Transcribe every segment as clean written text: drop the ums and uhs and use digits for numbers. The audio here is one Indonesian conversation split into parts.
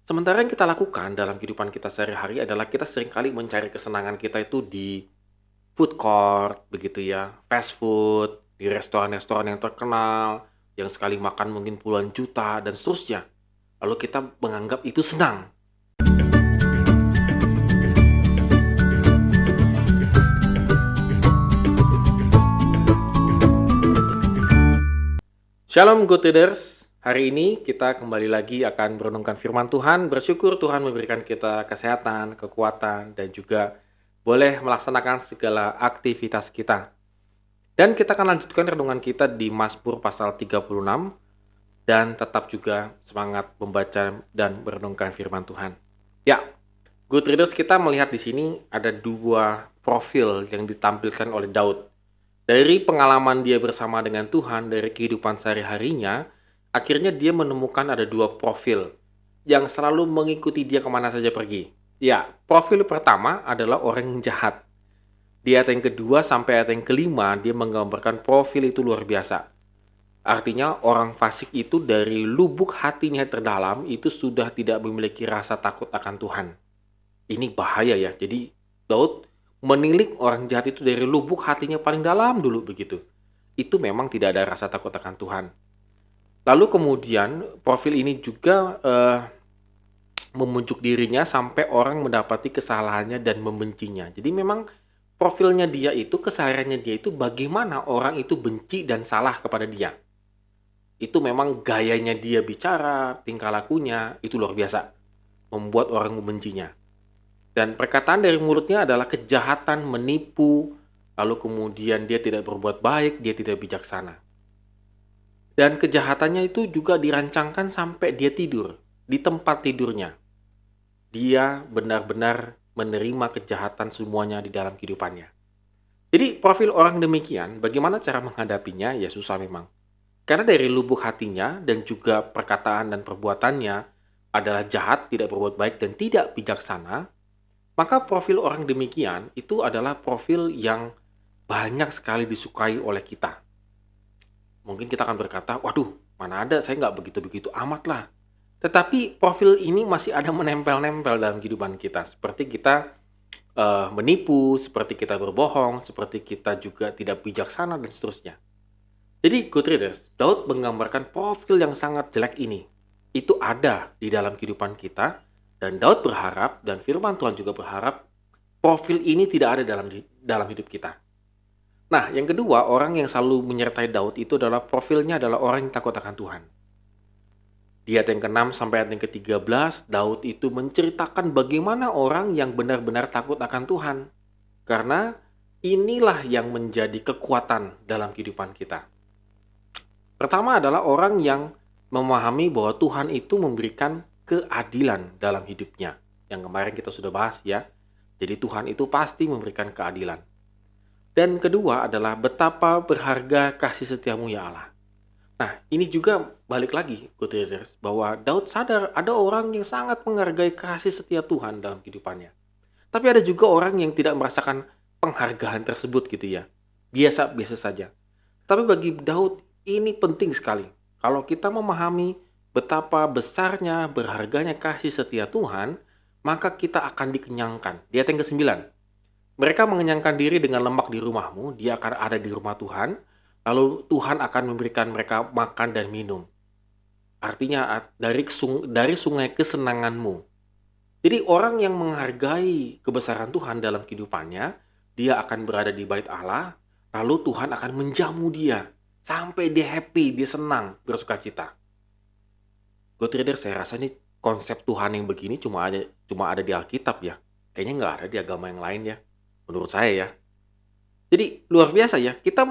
Sementara yang kita lakukan dalam kehidupan kita sehari-hari adalah kita seringkali mencari kesenangan kita itu di food court, begitu ya, fast food, di restoran-restoran yang terkenal, yang sekali makan mungkin puluhan juta dan seterusnya. Lalu kita menganggap itu senang. Shalom good leaders. Hari ini kita kembali lagi akan merenungkan firman Tuhan. Bersyukur Tuhan memberikan kita kesehatan, kekuatan, dan juga boleh melaksanakan segala aktivitas kita. Dan kita akan lanjutkan renungan kita di Mazmur pasal 36 dan tetap juga semangat membaca dan merenungkan firman Tuhan. Ya, good readers, kita melihat di sini ada dua profil yang ditampilkan oleh Daud. Dari pengalaman dia bersama dengan Tuhan, dari kehidupan sehari-harinya, akhirnya dia menemukan ada dua profil yang selalu mengikuti dia kemana saja pergi. Ya, profil pertama adalah orang yang jahat. Di ayat yang kedua sampai ayat yang kelima, dia menggambarkan profil itu luar biasa. Artinya orang fasik itu dari lubuk hatinya terdalam itu sudah tidak memiliki rasa takut akan Tuhan. Ini bahaya ya. Jadi Daud menilik orang jahat itu dari lubuk hatinya paling dalam dulu begitu. Itu memang tidak ada rasa takut akan Tuhan. Lalu kemudian profil ini juga memuncuk dirinya sampai orang mendapati kesalahannya dan membencinya. Jadi memang profilnya dia itu, kesehariannya dia itu bagaimana orang itu benci dan salah kepada dia. Itu memang gayanya dia bicara, tingkah lakunya, itu luar biasa. Membuat orang membencinya. Dan perkataan dari mulutnya adalah kejahatan, menipu, lalu kemudian dia tidak berbuat baik, dia tidak bijaksana. Dan kejahatannya itu juga dirancangkan sampai dia tidur, di tempat tidurnya. Dia benar-benar menerima kejahatan semuanya di dalam kehidupannya. Jadi profil orang demikian, bagaimana cara menghadapinya? Ya susah memang. Karena dari lubuk hatinya dan juga perkataan dan perbuatannya adalah jahat, tidak berbuat baik, dan tidak bijaksana, maka profil orang demikian itu adalah profil yang banyak sekali disukai oleh kita. Mungkin kita akan berkata, waduh, mana ada, saya nggak begitu-begitu amat lah. Tetapi profil ini masih ada menempel-nempel dalam kehidupan kita. Seperti kita menipu, seperti kita berbohong, seperti kita juga tidak bijaksana, dan seterusnya. Jadi, good readers, Daud menggambarkan profil yang sangat jelek ini. Itu ada di dalam kehidupan kita, dan Daud berharap, dan firman Tuhan juga berharap, profil ini tidak ada dalam hidup kita. Nah, yang kedua, orang yang selalu menyertai Daud itu adalah profilnya adalah orang yang takut akan Tuhan. Di ayat yang ke-6 sampai ayat yang ke-13, Daud itu menceritakan bagaimana orang yang benar-benar takut akan Tuhan. Karena inilah yang menjadi kekuatan dalam kehidupan kita. Pertama adalah orang yang memahami bahwa Tuhan itu memberikan keadilan dalam hidupnya. Yang kemarin kita sudah bahas ya. Jadi Tuhan itu pasti memberikan keadilan. Dan kedua adalah betapa berharga kasih setiamu ya Allah. Nah, ini juga balik lagi, good readers, bahwa Daud sadar ada orang yang sangat menghargai kasih setia Tuhan dalam kehidupannya. Tapi ada juga orang yang tidak merasakan penghargaan tersebut gitu ya. Biasa-biasa saja. Tapi bagi Daud ini penting sekali. Kalau kita memahami betapa besarnya, berharganya kasih setia Tuhan, maka kita akan dikenyangkan. Di ayat yang ke-9. Mereka mengenyangkan diri dengan lemak di rumahmu, dia akan ada di rumah Tuhan, lalu Tuhan akan memberikan mereka makan dan minum. Artinya dari sungai kesenanganmu. Jadi orang yang menghargai kebesaran Tuhan dalam kehidupannya, dia akan berada di bait Allah, lalu Tuhan akan menjamu dia. Sampai dia happy, dia senang, bersukacita. Good reader, saya rasa nih konsep Tuhan yang begini cuma ada di Alkitab ya. Kayaknya nggak ada di agama yang lain ya, menurut saya ya. Jadi luar biasa ya, kita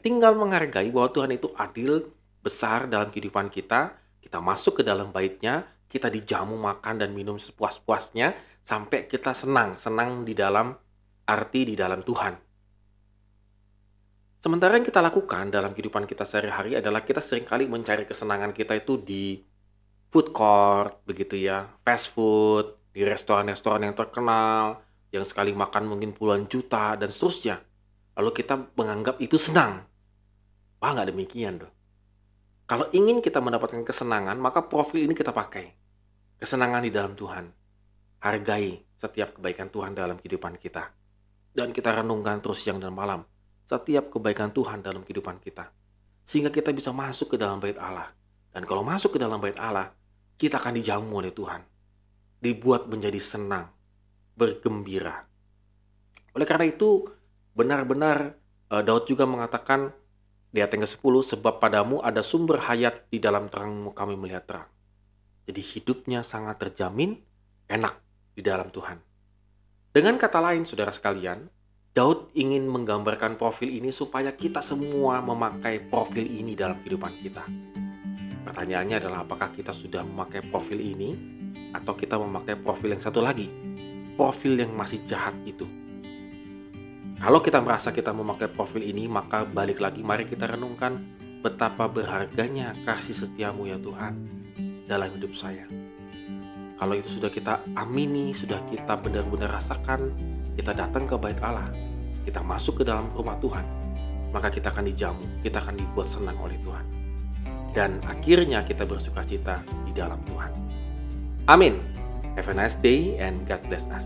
tinggal menghargai bahwa Tuhan itu adil, besar dalam kehidupan kita. Kita masuk ke dalam bait-Nya, kita dijamu makan dan minum sepuas-puasnya, sampai kita senang di dalam di dalam Tuhan. Sementara yang kita lakukan dalam kehidupan kita sehari-hari adalah kita seringkali mencari kesenangan kita itu di food court, begitu ya, fast food, di restoran-restoran yang terkenal, yang sekali makan mungkin puluhan juta, dan seterusnya. Lalu kita menganggap itu senang. Wah, nggak demikian dong. Kalau ingin kita mendapatkan kesenangan, maka profil ini kita pakai. kesenangan di dalam Tuhan. Hargai setiap kebaikan Tuhan dalam kehidupan kita. Dan kita renungkan terus siang dan malam setiap kebaikan Tuhan dalam kehidupan kita. Sehingga kita bisa masuk ke dalam bait Allah. Dan kalau masuk ke dalam bait Allah, kita akan dijamu oleh Tuhan. Dibuat menjadi senang, bergembira. Oleh karena itu, benar-benar Daud juga mengatakan di ayat yang ke-10, sebab padamu ada sumber hayat, di dalam terangmu kami melihat terang. Jadi hidupnya sangat terjamin, enak di dalam Tuhan. Dengan kata lain, saudara sekalian, Daud ingin menggambarkan profil ini supaya kita semua memakai profil ini dalam kehidupan kita. Pertanyaannya adalah apakah kita sudah memakai profil ini atau kita memakai profil yang satu lagi, profil yang masih jahat itu. Kalau kita merasa kita memakai profil ini, maka balik lagi mari kita renungkan betapa berharganya kasih setiamu ya Tuhan dalam hidup saya. Kalau itu sudah kita amini, sudah kita benar-benar rasakan, kita datang ke bait Allah, kita masuk ke dalam rumah Tuhan, maka kita akan dijamu, kita akan dibuat senang oleh Tuhan. Dan akhirnya kita bersukacita di dalam Tuhan. Amin. Have a nice day and God bless us.